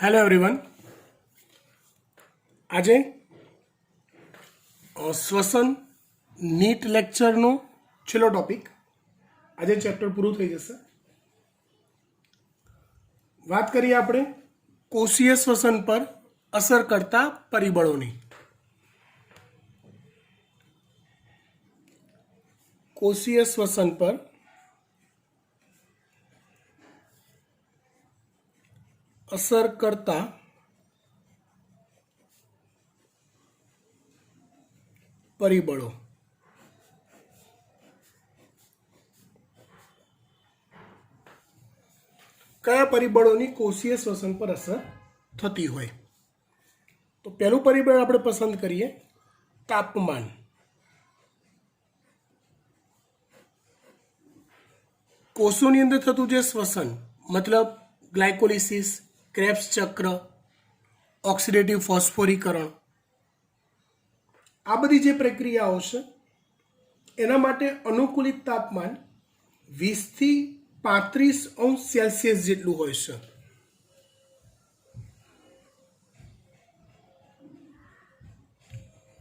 Hello everyone. આજે શ્વસન NEET લેક્ચરનો છેલ્લો ટોપિક. આજે ચેપ્ટર પૂરું થઈ જશે. વાત કરીએ આપણે કોષીય શ્વસન પર અસર કરતા પરિબળોની. કોષીય શ્વસન પર અસર કરતા પરિબળો. કયા પરિબળોની કોષીય શ્વસન પર અસર થતી હોય? તો પહેલું પરિબળ આપણે પસંદ કરીએ તાપમાન. કોષોની અંદર થતું જે શ્વસન, મતલબ ગ્લાયકોલિસિસ, ક્રેબ્સ ચક્ર, ઓક્સિડેટિવ ફોસ્ફોરીકરણ, આ બધી જે પ્રક્રિયાઓ છે એના માટે અનુકૂલિત તાપમાન 20 થી 35 અંશ સેલ્સિયસ જેટલું હોય છે.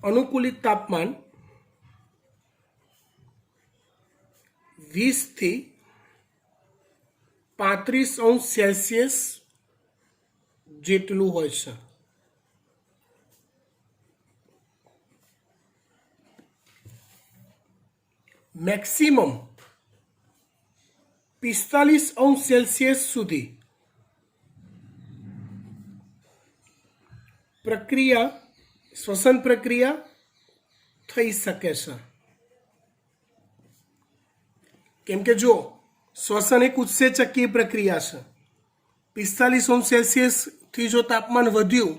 અનુકૂલિત તાપમાન 20 થી 35 અંશ સેલ્સિયસ જેટલું હોય છે. મેક્સિમમ 45 અંશ સેલ્સિયસ સુધી શ્વસન પ્રક્રિયા થઈ શકે છે. કેમ કે જો શ્વસન એક ઉત્સેચકીય પ્રક્રિયા છે, 45 અંશ સેલ્સિયસથી જો તાપમાન વધ્યું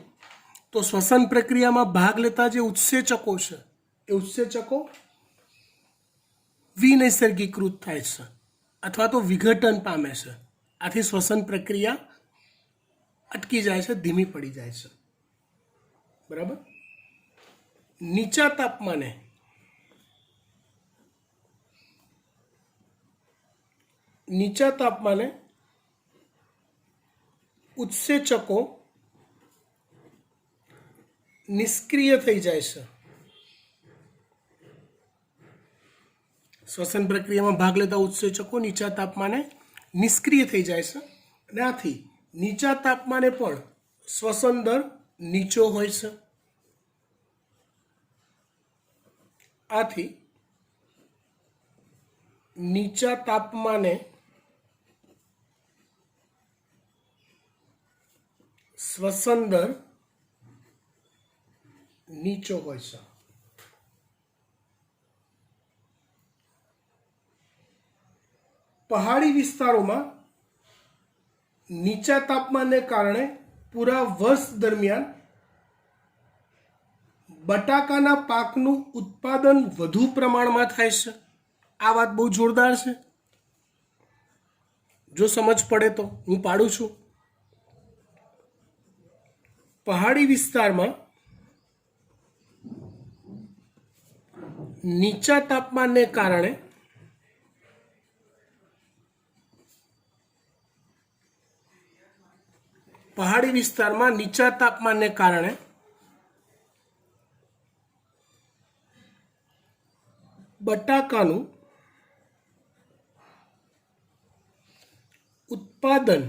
તો શ્વસન પ્રક્રિયામાં ભાગ લેતા જે ઉત્સેચકો છે એ ઉત્સેચકો વિનૈસર્ગીકૃત થાય છે અથવા તો વિઘટન પામે છે. આથી શ્વસન પ્રક્રિયા અટકી જાય છે, ધીમી પડી જાય છે. બરાબર. નીચા તાપમાને ઉત્સેચકો નિષ્ક્રિય થઈ જાય છે. શ્વસન પ્રક્રિયામાં ભાગ લેતા ઉત્સેચકો નીચા તાપમાને નિષ્ક્રિય થઈ જાય છે અને આથી નીચા તાપમાને પણ શ્વસન દર નીચો હોય છે. આથી નીચા તાપમાને શ્વસન દર નીચો હોય છે. પહાડી વિસ્તારોમાં નીચા તાપમાનને કારણે પૂરા વર્ષ દરમિયાન બટાકાના પાકનું ઉત્પાદન વધુ પ્રમાણમાં થાય છે. આ વાત બહુ જોરદાર છે. જો સમજ પડે તો હું પાડું છું. પહાડી વિસ્તારમાં નીચા તાપમાનને કારણે બટાકાનું ઉત્પાદન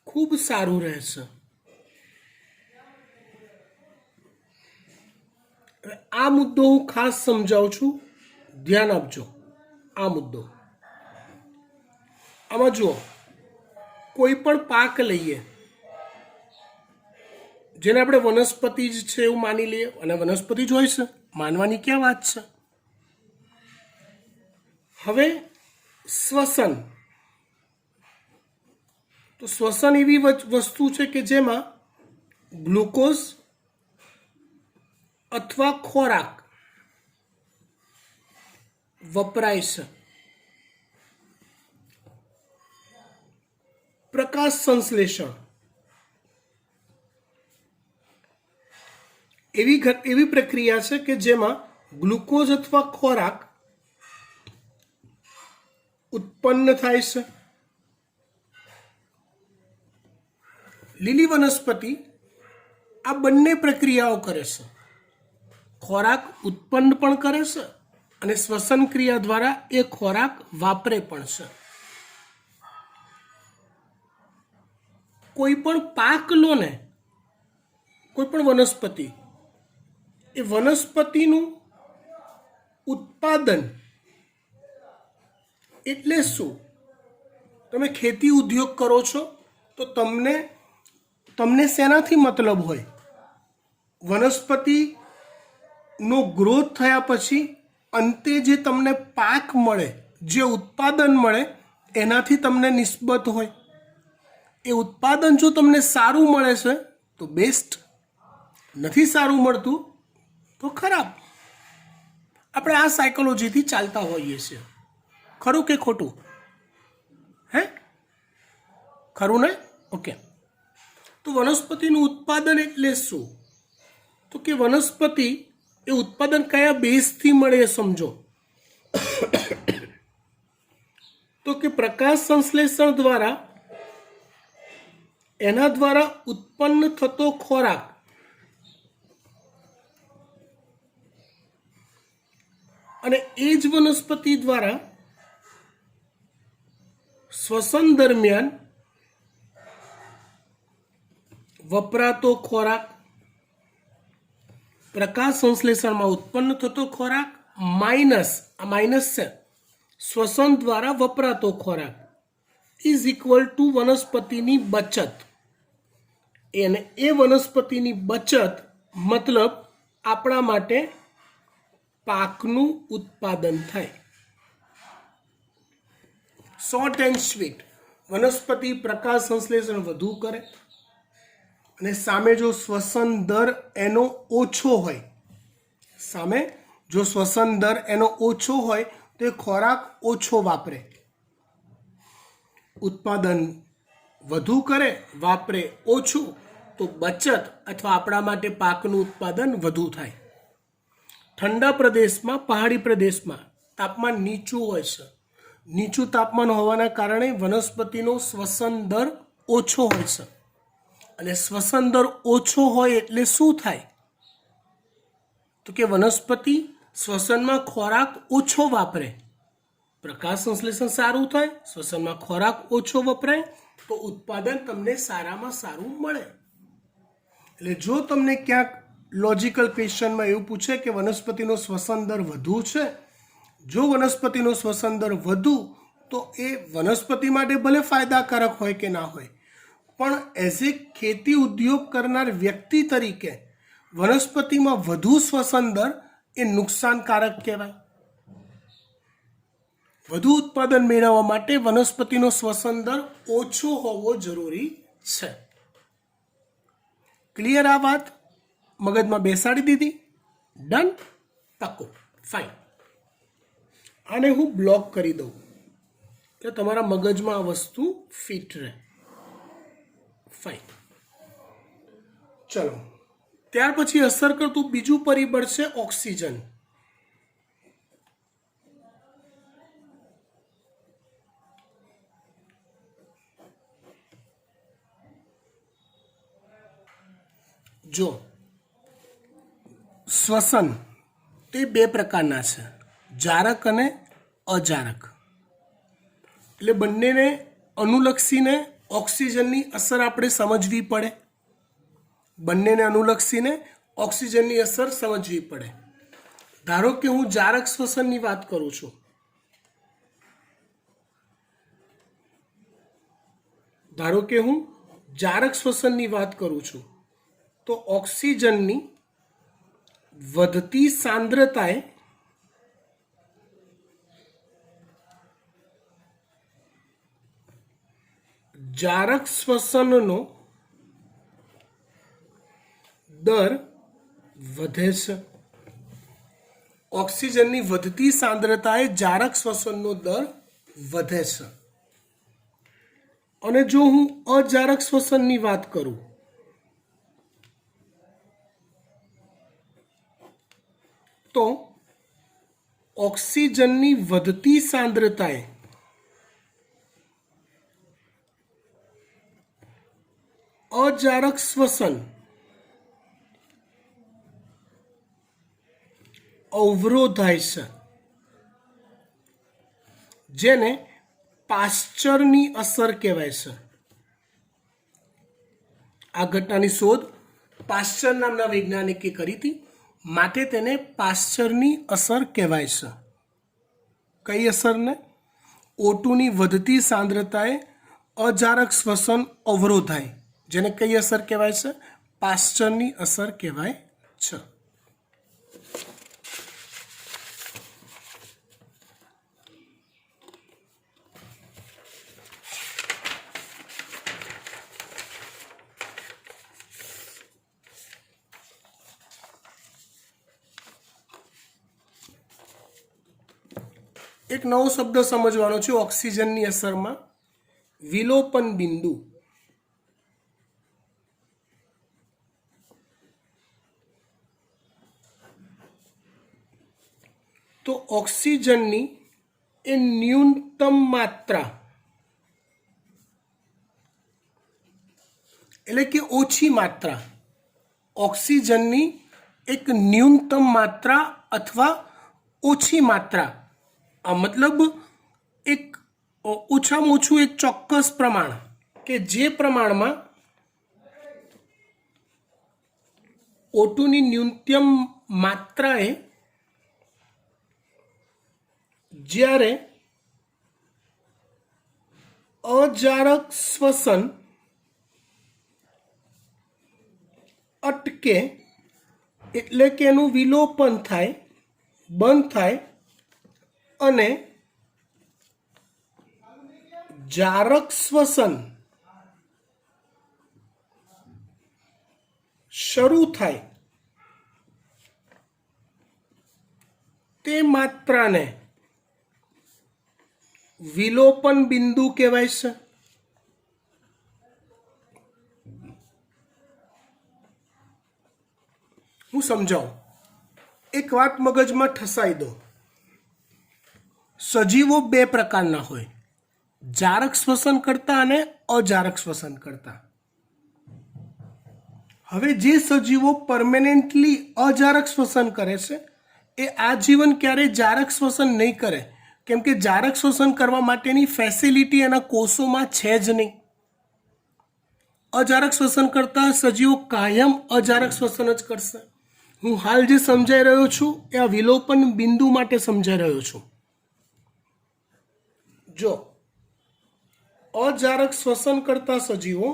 ખૂબ સારું રહેશે. આ મુદ્દો હું ખાસ સમજાવું છું, ધ્યાન આપજો. આ મુદ્દો આમાં જુઓ, કોઈ પણ પાક લઈએ જેને આપણે વનસ્પતિ જ છે એવું માની લઈએ, અને વનસ્પતિ જ હોય છે, માનવાની ક્યાં વાત છે. હવે શ્વસન, તો શ્વસન એવી વસ્તુ છે કે જેમાં ગ્લુકોઝ અથવા ખોરાક વપરાય છે. પ્રકાશ સંશ્લેષણ એવી પ્રક્રિયા છે કે જેમાં ગ્લુકોઝ અથવા ખોરાક ઉત્પન્ન થાય છે લીલી વનસ્પતિ આ બંને પ્રક્રિયાઓ કરે છે, ખોરાક ઉત્પન્ન પણ કરે છે અને શ્વસન ક્રિયા દ્વારા એ ખોરાક વાપરે પણ છે. કોઈ પણ પાક લો ને, કોઈ પણ વનસ્પતિ, એ વનસ્પતિનું ઉત્પાદન એટલે શું? તમે ખેતી ઉદ્યોગ કરો છો તો તમને શેનાથી મતલબ હોય? વનસ્પતિનો ગ્રોથ થયા પછી અંતે જે તમને પાક મળે, જે ઉત્પાદન મળે, એનાથી તમને નિસ્બત હોય. એ ઉત્પાદન જો તમને સારું મળે છે તો બેસ્ટ, નથી સારું મળતું તો ખરાબ. આપણે આ સાયકોલોજીથી ચાલતા હોઈએ છીએ. ખરું કે ખોટું? હે, ખરું ને? ઓકે. તો વનસ્પતિનું ઉત્પાદન એટલે શું? તો કે વનસ્પતિ એ ઉત્પાદન કયા બેઝથી મળે એ સમજો. તો કે પ્રકાશ સંશ્લેષણ દ્વારા એના દ્વારા ઉત્પન્ન થતો ખોરાક અને એ જ વનસ્પતિ દ્વારા શ્વસન દરમિયાન વપરાતો ખોરાક, પ્રકાશ સંશ્લેષણમાં ઉત્પન્ન થતો ખોરાક માઇનસ, આ માઇનસ છે, શ્વસન દ્વારા વપરાતો ખોરાક ઇઝ ઇક્વલ ટુ વનસ્પતિની બચત. અને એ વનસ્પતિની બચત મતલબ આપણા માટે પાકનું ઉત્પાદન થાય. શોર્ટ એન્ડ સ્વીટ, વનસ્પતિ પ્રકાશ સંશ્લેષણ વધુ કરે અને સામે જો શ્વસન દર એનો ઓછો હોય, સામે જો શ્વસન દર એનો ઓછો હોય તો એ ખોરાક ઓછો વાપરે. ઉત્પાદન વધુ કરે, વાપરે ઓછું, તો બચત અથવા આપણા માટે પાકનું ઉત્પાદન વધુ થાય. ઠંડા પ્રદેશમાં, પહાડી પ્રદેશમાં તાપમાન નીચું હોય છે. નીચું તાપમાન હોવાના કારણે વનસ્પતિનો શ્વસન દર ઓછો હોય છે. અને શ્વસન દર ઓછો હોય એટલે શું થાય? તો કે વનસ્પતિ શ્વસનમાં ખોરાક ઓછો વાપરે, પ્રકાશ સંશ્લેષણ સારું થાય, શ્વસનમાં ખોરાક ઓછો વપરાય તો ઉત્પાદન તમને સારામાં સારું મળે. એટલે જો તમને ક્યાંક લોજિકલ ક્વેશ્ચનમાં એવું પૂછે કે વનસ્પતિનો શ્વસન દર વધુ છે, જો વનસ્પતિનો શ્વસન દર વધુ તો એ વનસ્પતિ માટે ભલે ફાયદાકારક હોય કે ના હોય, પણ એઝ એ ખેતી ઉદ્યોગ કરનાર વ્યક્તિ તરીકે વનસ્પતિમાં વધુ શ્વસન દર એ નુકસાનકારક કહેવાય. વધુ ઉત્પાદન મેળવવા માટે વનસ્પતિનો શ્વસન દર ઓછો હોવો જરૂરી છે. ક્લિયર આ વાત? મગજમાં બેસાડી દીધી? ડન? પાક્કું? ફાઇન. આને હું બ્લોક કરી દઉં એટલે તમારા મગજમાં આ વસ્તુ ફિટ રહે. ફાઇન. ચલો, ત્યાર પછી અસર કરતું બીજું પરિબળ છે ઓક્સિજન. જો શ્વસન તે બે પ્રકારના છે, જારક અને અજારક. એટલે બંનેને અનુલક્ષીને ઓક્સિજનની અસર આપણે સમજવી પડે. બંનેને અનુલક્ષીને ઓક્સિજનની અસર સમજવી પડે. ધારો કે હું જારક શ્વસનની વાત કરું છું, ધારો કે હું જારક શ્વસનની વાત કરું છું તો ઓક્સિજનની વધતી સાંદ્રતાએ જારક શ્વસનનો દર વધે છે. ઓક્સિજનની વધતી સાંદ્રતાએ જારક શ્વસનનો દર વધે છે. અને જો હું અજારક શ્વસનની વાત કરું તો ઓક્સિજનની વધતી સાંદ્રતાએ અજારક શ્વસન અવરોધાય છે, જેને પાશ્ચરની અસર કહેવાય છે. આ ઘટનાની શોધ પાશ્ચર નામના વૈજ્ઞાનિકે કરી હતી, માટે તેને પાશ્ચરની અસર કહેવાય છે. કઈ અસરને? O2ની વધતી સાંદ્રતાએ અજારક શ્વસન અવરોધાય, જેને કઈ અસર કહેવાય છે? પાશ્ચરની અસર કહેવાય છે. એક નવો શબ્દ સમજવાનો છે ઓક્સિજનની અસરમાં, વિલોપન બિંદુ. તો ઓક્સિજનની એ ન્યૂનતમ માત્રા એટલે કે ઓછી માત્રા, ઓક્સિજનની એક ન્યૂનતમ માત્રા અથવા ઓછી માત્રા, આ મતલબ એક ઓછામાં ઓછું એક ચોક્કસ પ્રમાણ કે જે પ્રમાણમાં O2ની ન્યૂનતમ માત્રાએ જ્યારે અજારક શ્વસન અટકે એટલે કે એનું વિલોપન થાય, બંધ થાય અને જારક શ્વસન શરૂ થાય, તે માત્રાને વિલોપન બિંદુ કહેવાય છે. હું સમજાવું, એક વાત મગજમાં ઠસાઈ દો. સજીવો બે પ્રકારના હોય, જારક શ્વસન કરતા અને અજારક શ્વસન કરતા. હવે જે સજીવો પરમેનન્ટલી અજારક શ્વસન કરે છે એ આજીવન ક્યારેય જારક શ્વસન નહીં કરે, કેમ કે જારક શ્વસન કરવા માટેની ફેસિલિટી એના કોષોમાં છે જ નહીં. અજારક શ્વસન કરતા સજીવો કાયમ અજારક શ્વસન જ કરશે. હું હાલ જે સમજાઈ રહ્યો છું એ આ વિલોપન બિંદુ માટે સમજાઈ રહ્યો છું. જો અજારક શ્વસન કરતા સજીવો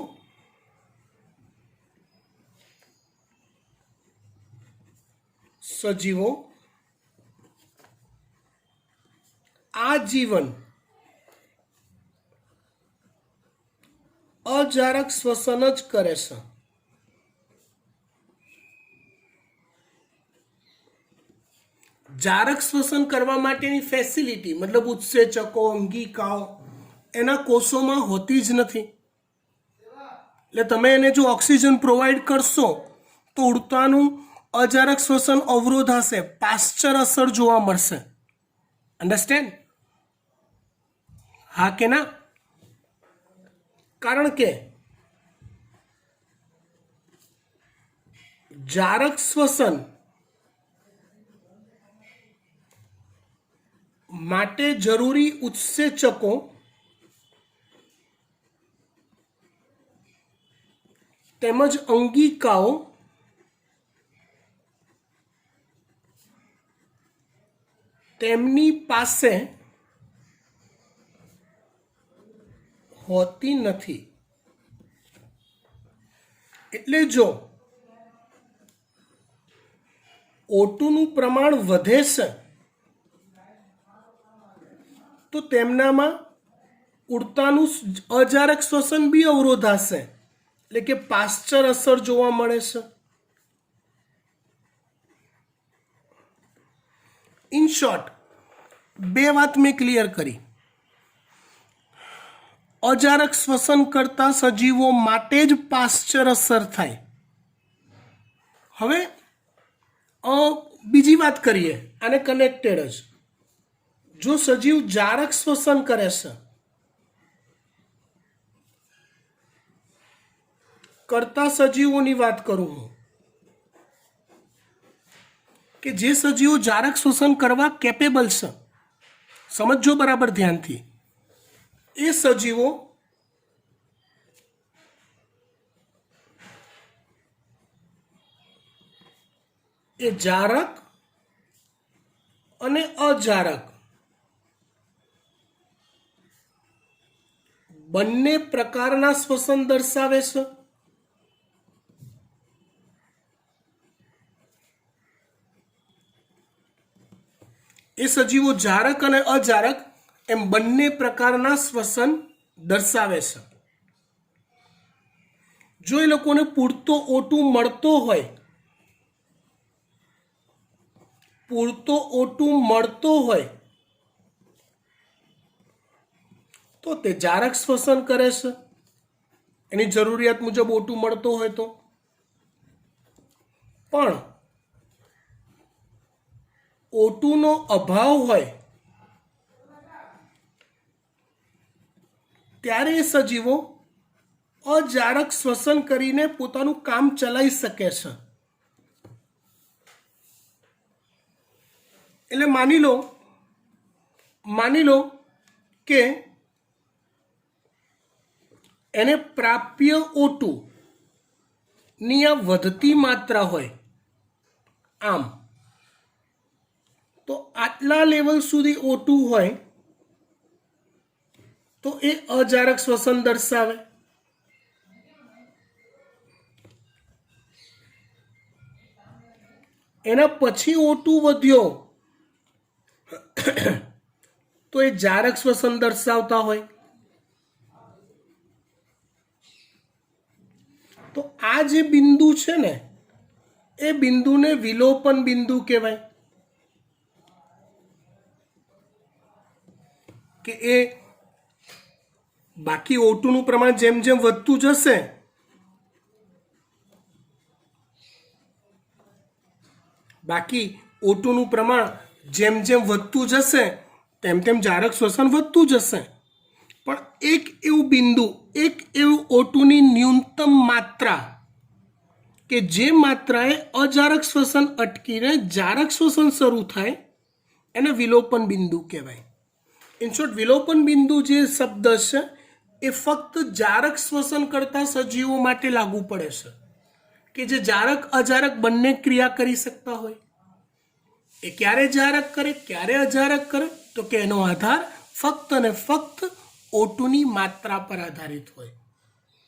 આજીવન અજારક શ્વસન જ કરે છે. જારક શ્વસન કરવા માટેની ફેસિલિટી મતલબ ઉત્સેચકો, અંગિકાઓ એના કોષોમાં હોતી જ નથી. એટલે તમે એને જો ઓક્સિજન પ્રોવાઈડ કરશો તો ઉડતાનું અજારક શ્વસન અવરોધ હશે, પાશ્ચર અસર જોવા મળશે. અન્ડરસ્ટેન્ડ? હા કે ના? કારણ કે જારક શ્વસન માટે જરૂરી ઉત્સેચકો તેમજ અંગિકાઓ તેમની પાસે હોતી નથી. એટલે જો O2નું પ્રમાણ વધે છે તો તેમનામાં ઉડતાનું અજારક શ્વસન બી અવરોધાશે, એટલે કે પાશ્ચર અસર જોવા મળે છે. ઇન શોર્ટ, બે વાત મેં ક્લિયર કરી. અજારક શ્વસન કરતા સજીવો માટે જ પાશ્ચર અસર થાય. હવે બીજી વાત કરીએ, આને કનેક્ટેડ જ. જો સજીવ જારક શ્વસન કરે છે, કરતા સજીવોની વાત કરું હું કે જે સજીવો જારક શ્વસન કરવા કેપેબલ છે, સમજો બરાબર ધ્યાનથી, એ સજીવો એ જારક અને અજારક બંને પ્રકારના શ્વસન દર્શાવે છે. એ સજીવો જારક અને અજારક એમ બંને પ્રકારના શ્વસન દર્શાવે છે. જો એ લોકોને પૂરતો O2 મળતો હોય, તો તે જારક શ્વસન કરે છે, એની જરૂરિયાત મુજબ O2 મળતો હોય તો. પણ O2 નો અભાવ હોય ત્યારે એ સજીવો અજારક શ્વસન કરીને પોતાનું કામ ચલાવી શકે છે. એટલે માની લો કે એને પ્રાપ્ય O2 ની આ વધતી માત્રા હોય, આમ તો આટલા લેવલ સુધી O2 હોય તો એ અજારક શ્વસન દર્શાવે. એના પછી O2 વધ્યો તો એ જારક શ્વસન દર્શાવતા હોય. તો આ જે બિંદુ છે ને, એ બિંદુને વિલોપન બિંદુ કહેવાય. કે એ બાકી O2 નું પ્રમાણ જેમ જેમ વધતું જશે તેમ તેમ જારક શ્વસન વધતું જશે. પણ એક એવું બિંદુ, એક એવું O2 ની ન્યૂનતમ માત્રા કે જે માત્રાએ અજારક શ્વસન અટકીને જારક શ્વસન શરૂ થાય એને વિલોપન બિંદુ કહેવાય. ઇન શોર્ટ, વિલોપન બિંદુ જે શબ્દ છે એ ફક્ત જારક શ્વસન કરતા સજીવો માટે લાગુ પડે છે કે જે જારક અજારક બંને ક્રિયા કરી શકતા હોય. એ ક્યારે જારક કરે, ક્યારે અજારક કરે, તો કે એનો આધાર ફક્ત અને ફક્ત O2 ની માત્રા પર આધારિત હોય.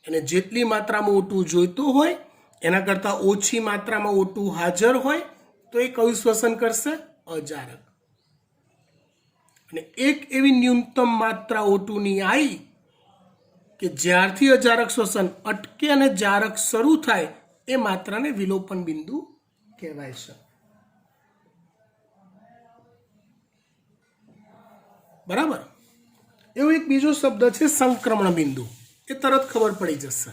એને જેટલી માત્રામાં O2 જોઈતો હોય એના કરતાં ઓછી માત્રામાં O2 હાજર હોય તો એ કયું શ્વસન કરશે? અજારક. અને એક એવી ન્યૂનતમ માત્રા O2 ની આવી કે જ્યારથી અજારક શ્વસન અટકે અને જારક શરૂ થાય એ માત્રાને વિલોપન બિંદુ કહેવાય છે. બરાબર. એવો એક બીજો શબ્દ છે સંક્રમણ બિંદુ. એ તરત ખબર પડી જશે.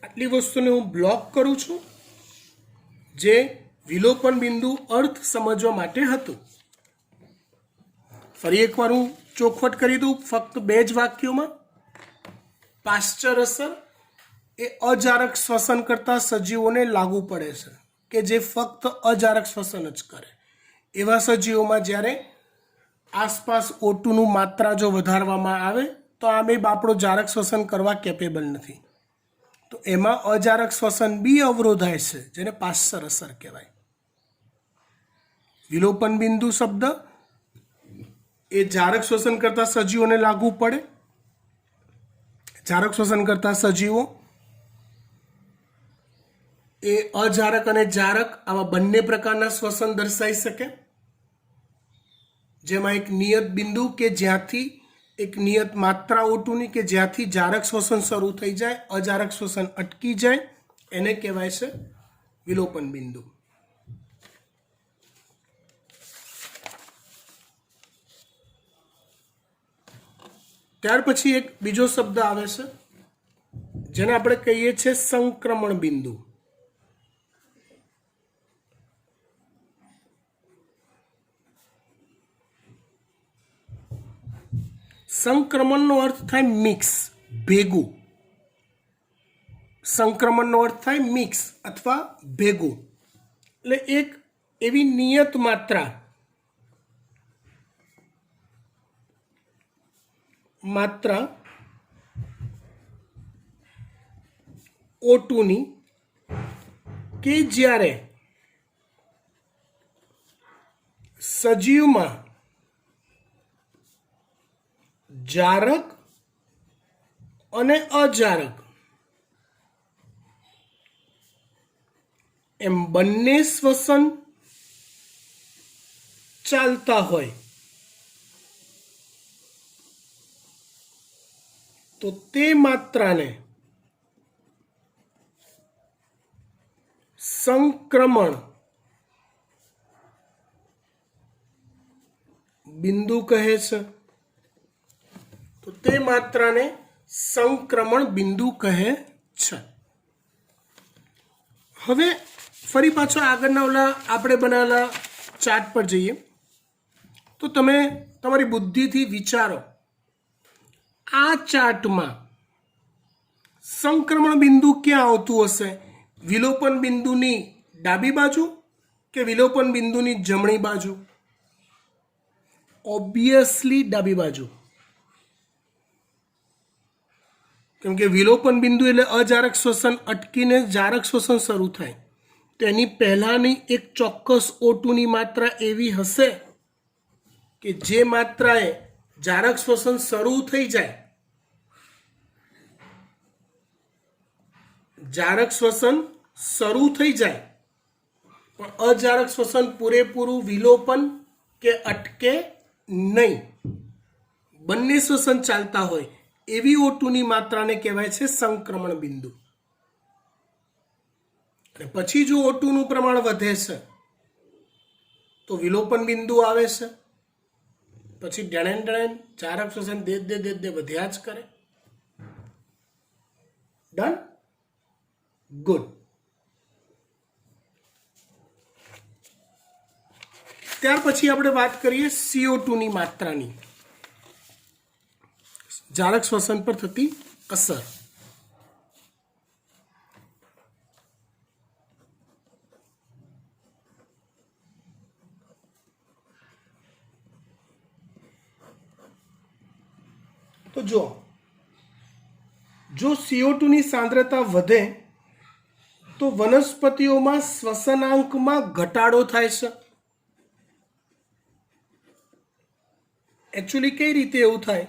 આટલી વસ્તુને હું બ્લોક કરું છું જે વિલોપન બિંદુ અર્થ સમજવા માટે હતું. ફરી એકવાર હું ચોખવટ કરી દઉં ફક્ત 2 જ વાક્યોમાં. પાશ્ચર અસર એ અજારક શ્વસન કરતા સજીવોને લાગુ પડે છે કે જે ફક્ત અજારક શ્વસન જ કરે. એવા સજીવોમાં જ્યારે આસપાસ O2 નું માત્રા જો વધારવામાં આવે તો આમે બાપડો જારક શ્વસન કરવા કેપેબલ નથી, તો એમાં અજારક શ્વસન બી અવરોધાય છે, જેને પાશ્ચર અસર કહેવાય. વિલોપન બિંદુ શબ્દ એ જારક શ્વસન કરતા સજીવોને લાગુ પડે. જારક શ્વસન કરતા સજીવો એ અજારક અને જારક આવા બંને પ્રકારના શ્વસન દર્શાવી શકે. જેમાં એક નિયત બિંદુ કે જ્યાંથી એક નિયત માત્રા O2 ની કે જ્યાંથી જારક શ્વસન શરૂ થઈ જાય, અજારક શ્વસન અટકી જાય, એને કહેવાય છે વિલોપન બિંદુ. ત્યાર પછી એક બીજો શબ્દ આવે છે જેને આપણે કહીએ છીએ સંક્રમણ બિંદુ. સંક્રમણનો અર્થ થાય મિક્સ, ભેગું. સંક્રમણનો અર્થ થાય મિક્સ અથવા ભેગું, એટલે એક એવી નિયત માત્રા O2 ની કે જ્યારે સજીવમાં જારક અને અજારક એમ બંને શ્વસન ચાલતા હોય તો તે માત્રાને સંક્રમણ બિંદુ કહે છે. તો તે માત્રાને સંક્રમણ બિંદુ કહે છે. હવે ફરી પાછો આગળના ઓલા આપણે બનાવેલા ચાર્ટ પર જઈએ તો તમે તમારી બુદ્ધિથી વિચારો, આ ચાર્ટમાં સંક્રમણ બિંદુ ક્યાં આવતું હશે? વિલોપન બિંદુની ડાબી બાજુ કે વિલોપન બિંદુની જમણી બાજુ? ઓબ્વિયસલી ડાબી બાજુ, કેમ કે વિલોપન બિંદુ એટલે અજારક શ્વસન અટકીને જારક શ્વસન શરૂ થાય, તો એની પહેલાંની એક ચોક્કસ O2 ની માત્રા એવી હશે કે જે માત્રાએ જારક શ્વસન શરૂ થઈ જાય, જારક શ્વસન શરૂ થઈ જાય પણ અજારક શ્વસન પૂરેપૂરું વિલોપન કે અટકે નહીં, બંને શ્વસન ચાલતા હોય એવી O2 ની માત્રાને કહેવાય છે સંક્રમણ બિંદુ. અને પછી જો O2 નું પ્રમાણ વધે છે તો વિલોપન બિંદુ આવે છે, પછી ડેણ જારક શ્વસન દે વધ્યા જ કરે. Done, good. ત્યાર પછી આપણે વાત કરીએ CO2 ની માત્રાની, જારક શ્વસન પર થતી અસર. તો જો CO2 ની સાંદ્રતા વધે તો વનસ્પતિઓમાં શ્વસનાંકમાં ઘટાડો થાય છે. એકચ્યુઅલી કઈ રીતે એવું થાય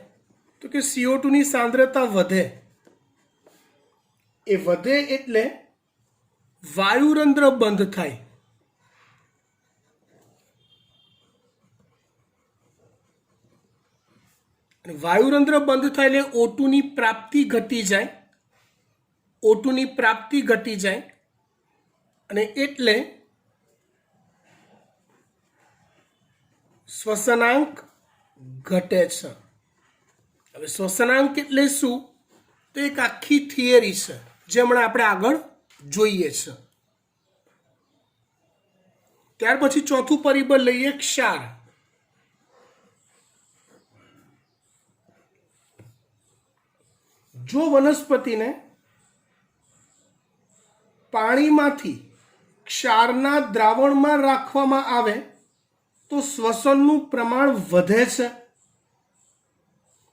તો કે CO2 ની સાંદ્રતા વધે, એ વધે એટલે વાયુરંધ્ર બંધ થાય. વાયુરંધ્ર બંધ થાય એટલે O2 ની પ્રાપ્તિ ઘટી જાય, O2 ની પ્રાપ્તિ ઘટી જાય અને એટલે શ્વસનાંક ઘટે છે. હવે શ્વસનાંક એટલે શું તો એક આખી થિયરી છે જે હમણાં આપણે આગળ જોઈએ છે. ત્યાર પછી ચોથું પરિબળ લઈએ ક્ષાર. જો વનસ્પતિને પાણીમાંથી ક્ષારના દ્રાવણમાં રાખવામાં આવે તો શ્વસનનું પ્રમાણ વધે છે,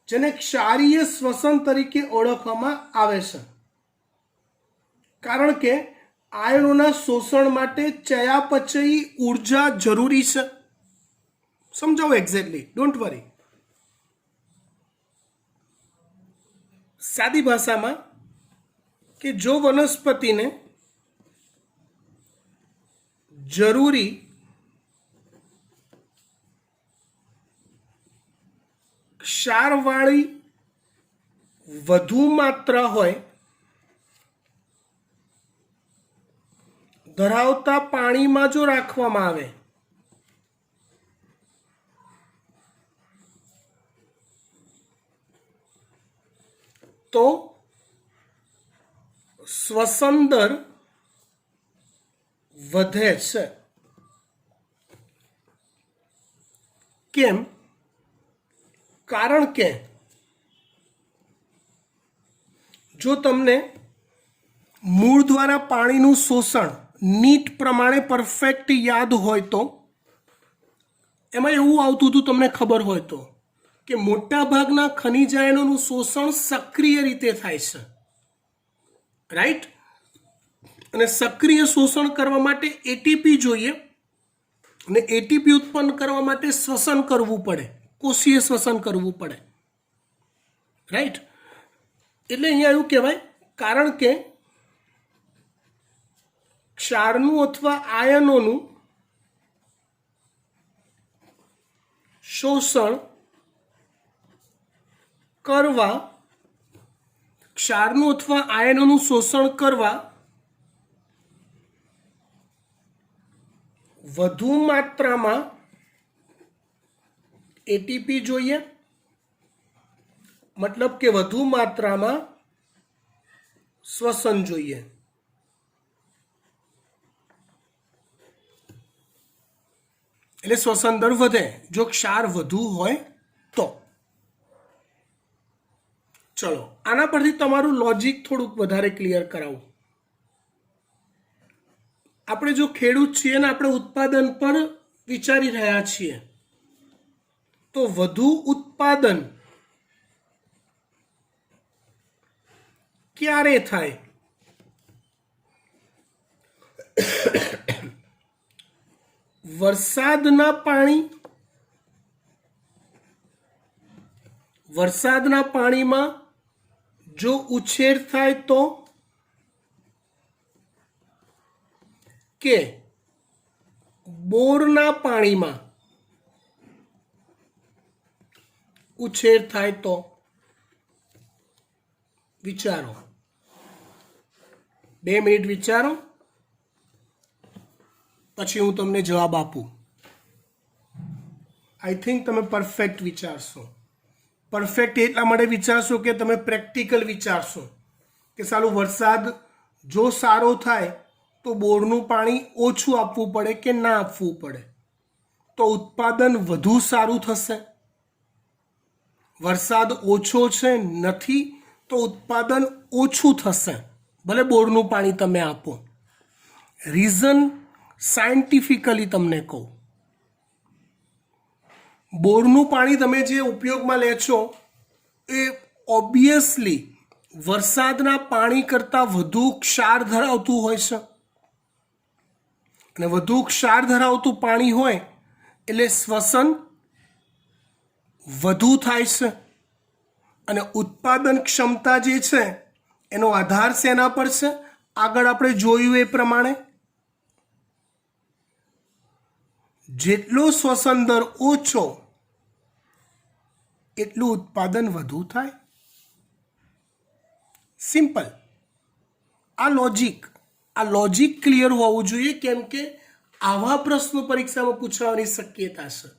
જેને ક્ષારીય શ્વસન તરીકે ઓળખવામાં આવે છે. કારણ કે આયનોના શોષણ માટે ચયાપચયી ઉર્જા જરૂરી છે. સમજાવો એક્ઝેક્ટલી, ડોન્ટ વરી. સાદી ભાષામાં કે જો વનસ્પતિને જરૂરી ક્ષારવાળી વધુ માત્રા હોય ધરાવતા પાણીમાં જો રાખવામાં આવે તો શ્વસન દર વધે છે. કેમ? કારણ કે જો તમને મૂળ દ્વારા પાણીનું શોષણ નીટ પ્રમાણે પરફેક્ટ યાદ હોય તો એમાં એવું આવતું હતું, તમને ખબર હોય તો, કે મોટા ભાગના ખનિજ આયનોનું શોષણ સક્રિય રીતે થાય છે, રાઈટ? અને સક્રિય શોષણ કરવા માટે એટીપી જોઈએ, અને એટીપી ઉત્પન્ન કરવા માટે શ્વસન કરવું પડે, કોષીય શ્વસન કરવું પડે, રાઈટ? એટલે અહીંયા એવું કહેવાય, કારણ કે ક્ષારનું અથવા આયનોનું શોષણ કરવા, ક્ષારનું અથવા આયનોનું શોષણ કરવા વધુ માત્રામાં એટીપી જોઈએ, મતલબ કે વધુ માત્રામાં શ્વસન જોઈએ. એટલે શ્વસન દર વધે જો ક્ષાર વધુ હોય તો. ચલો આના પરથી તમારું લોજિક થોડુંક વધારે ક્લિયર કરાવું. આપણે જો ખેડૂત છીએ ને આપણે ઉત્પાદન પર વિચારી રહ્યા છીએ, તો વધુ ઉત્પાદન ક્યારે થાય? વરસાદના પાણીમાં જો ઉછેર થાય તો, કે બોરના પાણીમાં ઉછેર થાય તો? વિચારો, 2 મિનિટ વિચારો, પછી હું તમને જવાબ આપું. આઈ થિંક તમે પરફેક્ટ વિચારશો. પરફેક્ટ એટલા માટે વિચારશો કે તમે પ્રેક્ટિકલ વિચારશો કે સાલું વરસાદ જો સારો થાય તો બોરનું પાણી ઓછું આપવું પડે કે ના આપવું પડે, તો ઉત્પાદન વધુ સારું થશે. વરસાદ ઓછો છે નથી તો ઉત્પાદન ઓછું થશે, ભલે બોરનું પાણી તમે આપો. રીઝન સાયન્ટિફિકલી તમને કહું, બોરનું પાણી તમે જે ઉપયોગમાં લે છો એ ઓબ્વિયસલી વરસાદના પાણી કરતાં વધુ ક્ષાર ધરાવતું હોય છે, અને વધુ ક્ષાર ધરાવતું પાણી હોય એટલે શ્વસન વધુ થાય છે, અને ઉત્પાદન ક્ષમતા જે છે એનો આધાર શેના પર છે? આગળ આપણે જોયું એ પ્રમાણે જેટલો શ્વસન દર ઓછો એટલું ઉત્પાદન વધુ થાય. સિમ્પલ. આ લોજિક ક્લિયર હોવું જોઈએ, કેમ કે આવા પ્રશ્નો પરીક્ષામાં પૂછવાની શક્યતા છે.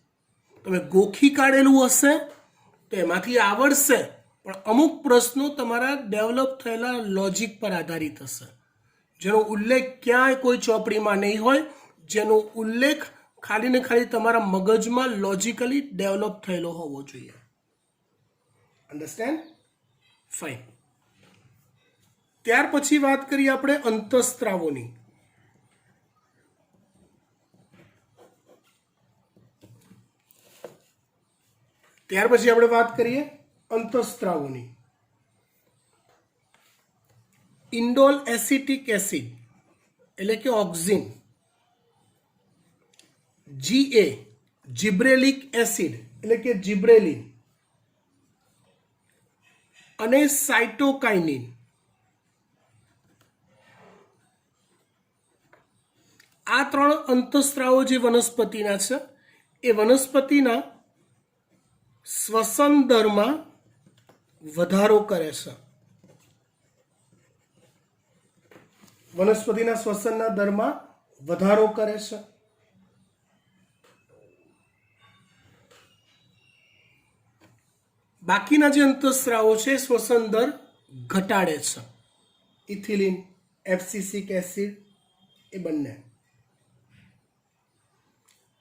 તમે ગોખી કાઢેલું હશે તો એમાંથી આવડશે, પણ અમુક પ્રશ્નો તમારા ડેવલપ થયેલા લોજિક પર આધારિત હશે, જેનો ઉલ્લેખ ક્યાંય કોઈ ચોપડીમાં નહીં હોય, જેનો ઉલ્લેખ ખાલી ને ખાલી તમારા મગજમાં લોજિકલી ડેવલપ થયેલો હોવો જોઈએ. અન્ડરસ્ટેન્ડ? ફાઇન. ત્યાર પછી વાત કરીએ આપણે અંતઃસ્ત્રાવોની. ઇન્ડોલ એસિટિક એસિડ એટલે કે ઓક્ઝિન, GA જિબ્રેલિક એસિડ એટલે કે જિબ્રેલિન, અને સાઇટોકાઇનિન. આ 3 અંતઃસ્ત્રાવો જે વનસ્પતિના છે એ વનસ્પતિના શ્વસન દરમાં વધારો કરે છે. વનસ્પતિના શ્વસનના દરમાં વધારો કરે છે. બાકીના જે અંતઃસ્ત્રાવો છે શ્વસન દર ઘટાડે છે. ઇથિલિન, એબ્સિસિક એસિડ એ બંને.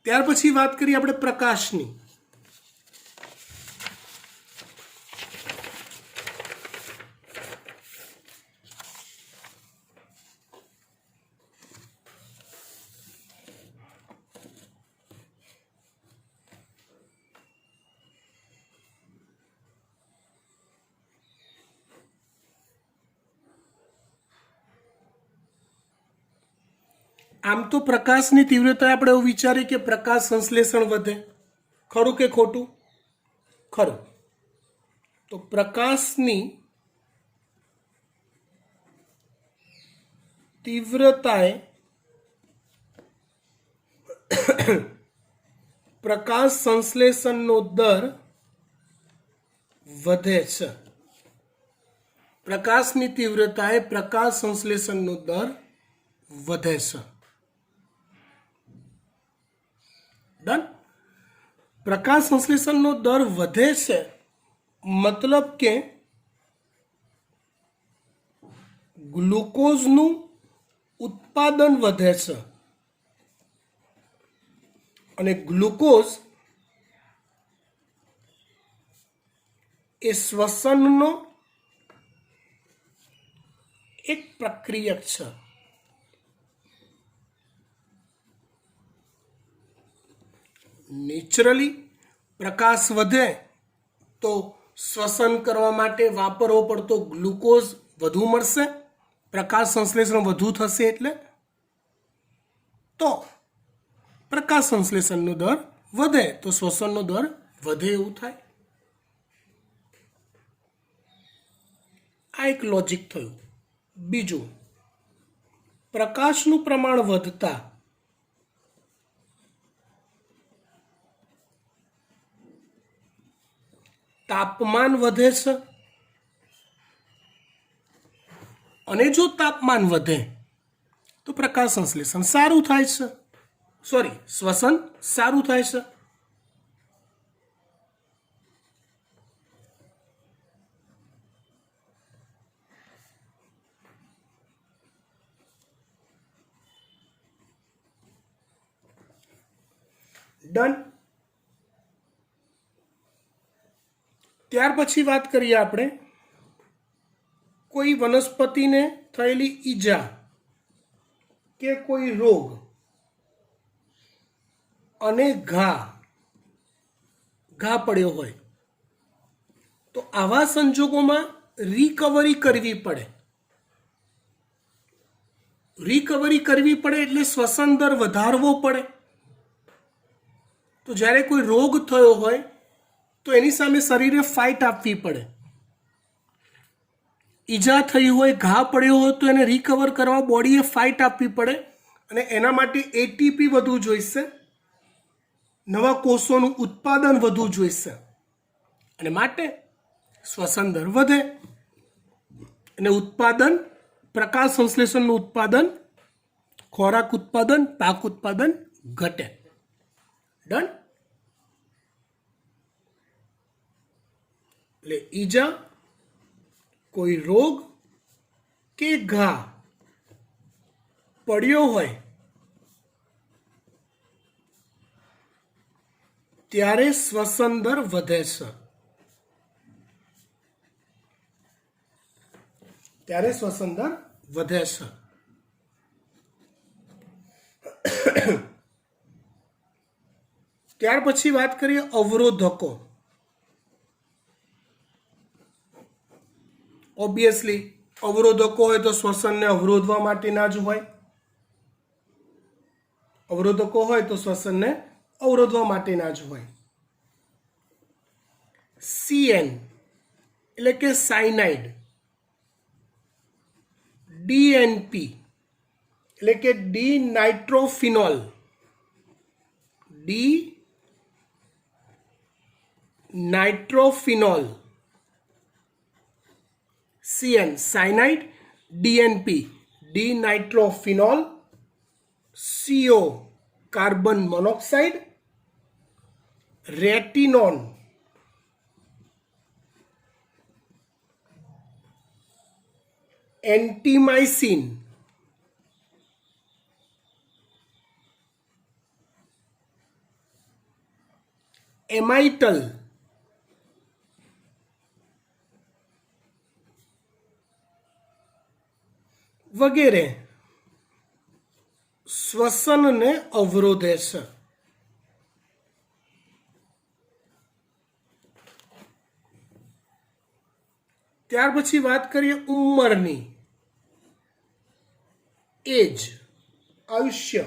ત્યાર પછી વાત કરીએ આપણે પ્રકાશની. આમ તો પ્રકાશની તીવ્રતા આપણે એવું વિચારીએ કે પ્રકાશ સંશ્લેષણ વધે, ખરું કે ખોટું? ખરું. તો પ્રકાશની તીવ્રતાએ પ્રકાશ સંશ્લેષણનો દર વધે છે. પ્રકાશની તીવ્રતાએ પ્રકાશ સંશ્લેષણનો દર વધે છે. ડન. પ્રકાશ સંશ્લેષણનો દર વધે છે મતલબ કે ગ્લુકોઝનું ઉત્પાદન વધે છે અને ગ્લુકોઝ એ શ્વસનનો એક પ્રક્રિયક છે. નેચરલી પ્રકાશ વધે તો શ્વસન કરવા માટે વાપરવો પડતો ગ્લુકોઝ વધુ મળશે, પ્રકાશ સંશ્લેષણ વધુ થશે એટલે તો પ્રકાશ સંશ્લેષણનો દર વધે તો શ્વસનનો દર વધે એવું થાય. આ એક લોજિક થયું. બીજું, પ્રકાશનું પ્રમાણ વધતા તાપમાન વધે છે અને જો તાપમાન વધે તો પ્રકાશ સંશ્લેષણ સારું થાય છે, શ્વસન સારું થાય છે. ડન. ત્યાર પછી વાત કરીએ આપણે કોઈ વનસ્પતિને થયેલી ઈજા કે કોઈ રોગ અને ઘા પડ્યો હોય તો આવા સંજોગોમાં રિકવરી કરવી પડે. રિકવરી કરવી પડે એટલે શ્વસન દર વધારવો પડે. તો જ્યારે કોઈ રોગ થયો હોય તો એની સામે શરીરે ફાઇટ આપવી પડે. ઈજા થઈ હોય, ઘા પડ્યો હોય તો એને રિકવર કરવા બોડીએ ફાઇટ આપવી પડે અને એના માટે એટીપી વધુ જોઈશે, નવા કોષોનું ઉત્પાદન વધુ જોઈશે અને માટે શ્વસન દર વધે અને ઉત્પાદન, પ્રકાશ સંશ્લેષણનું ઉત્પાદન, ખોરાક ઉત્પાદન, પાક ઉત્પાદન ઘટે. ડન. એટલે ઈજા, કોઈ રોગ કે ઘા પડ્યો હોય ત્યારે શ્વસન દર વધે છે. ત્યાર પછી વાત કરીએ અવરોધકો. ઓબ્વિયસલી અવરોધકો હોય તો શ્વસનને અવરોધવા માટેના જ હોય. અવરોધકો હોય તો શ્વસનને અવરોધવા માટેના જ હોય. CN એટલે કે સાયનાઇડ, DNP એટલે કે dinitrophenol, CN cyanide, DNP dinitrophenol, CO carbon monoxide, rotenone antimycin, amytal, વગેરે શ્વસનને અવરોધે છે. ત્યાર પછી વાત કરીએ ઉંમરની, એજ આયુષ્ય.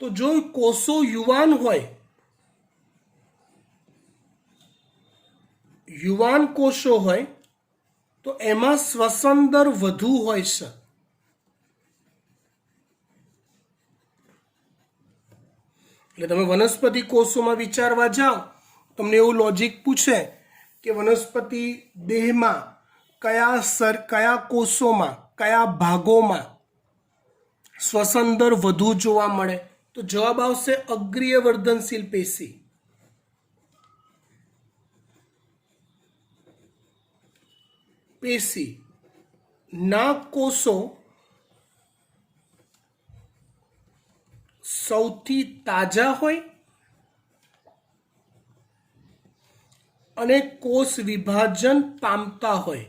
તો જો કોષો યુવાન હોય, યુવાન કોષો હોય તો એમાં શ્વસન દર વધુ હોય છે. એટલે તમે વનસ્પતિ કોષોમાં વિચારવા જાઓ, તમને એવું લોજિક પૂછે કે વનસ્પતિ દેહમાં કયા કોષોમાં, કયા ભાગોમાં શ્વસન દર વધુ જોવા મળે, તો જવાબ આવશે અગ્રીય વર્ધનશીલ પેશી. પેશી ના કોષો સૌથી તાજા હોય અને કોષ વિભાજન પામતા હોય.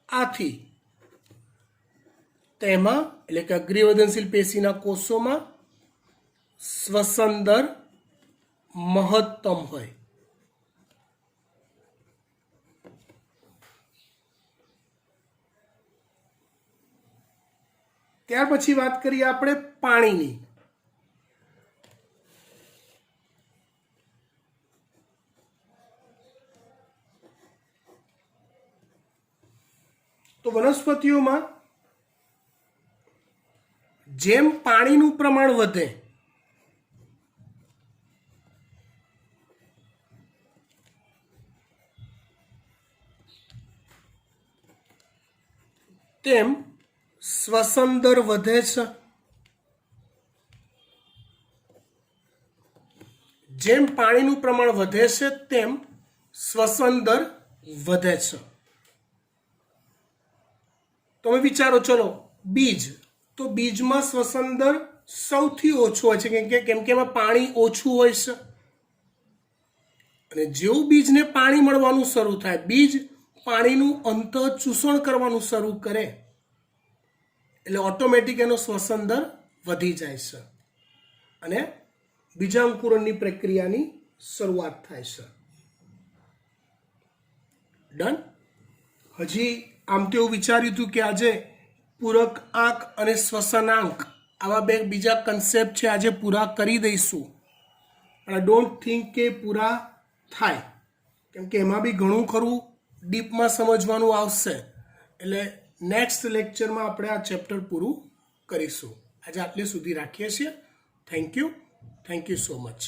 આથી તેમાં એટલે કે અગ્રીવર્ધનશીલ પેશીના કોષોમાં શ્વસન દર મહત્તમ હોય. ત્યાર પછી વાત કરીએ આપણે પાણીની. તો વનસ્પતિઓમાં જેમ પાણીનું પ્રમાણ વધે તેમ શ્વસન દર વધે છે. જેમ પાણીનું પ્રમાણ વધે છે તેમ શ્વસન દર વધે છે. તમે વિચારો, ચલો બીજ, તો બીજમાં શ્વસન દર સૌથી ઓછો હોય છે કેમ કે એમાં પાણી ઓછું હોય છે. અને જેવું બીજને પાણી મળવાનું શરૂ થાય, બીજ પાણીનું અંતઃચૂષણ કરવાનું શરૂ કરે એટલે ઓટોમેટિક એનો શ્વસન દર વધી જાય છે અને બીજાંકુરણની પ્રક્રિયાની શરૂઆત થાય છે. ડન. હજી આમ તો એવું વિચાર્યું હતું કે આજે પૂરક આંક અને શ્વસનાંક આવા બે બીજા કન્સેપ્ટ છે આજે પૂરા કરી દઈશું. આઈ ડોન્ટ થિંક કે પૂરા થાય, કેમ કે એમાં બી ઘણું ખરું ડીપમાં સમજવાનું આવશે. એટલે નેક્સ્ટ લેક્ચરમાં આપણે આ ચેપ્ટર પૂરું કરીશું. આજે આટલે સુધી રાખીએ છીએ. Thank you so much.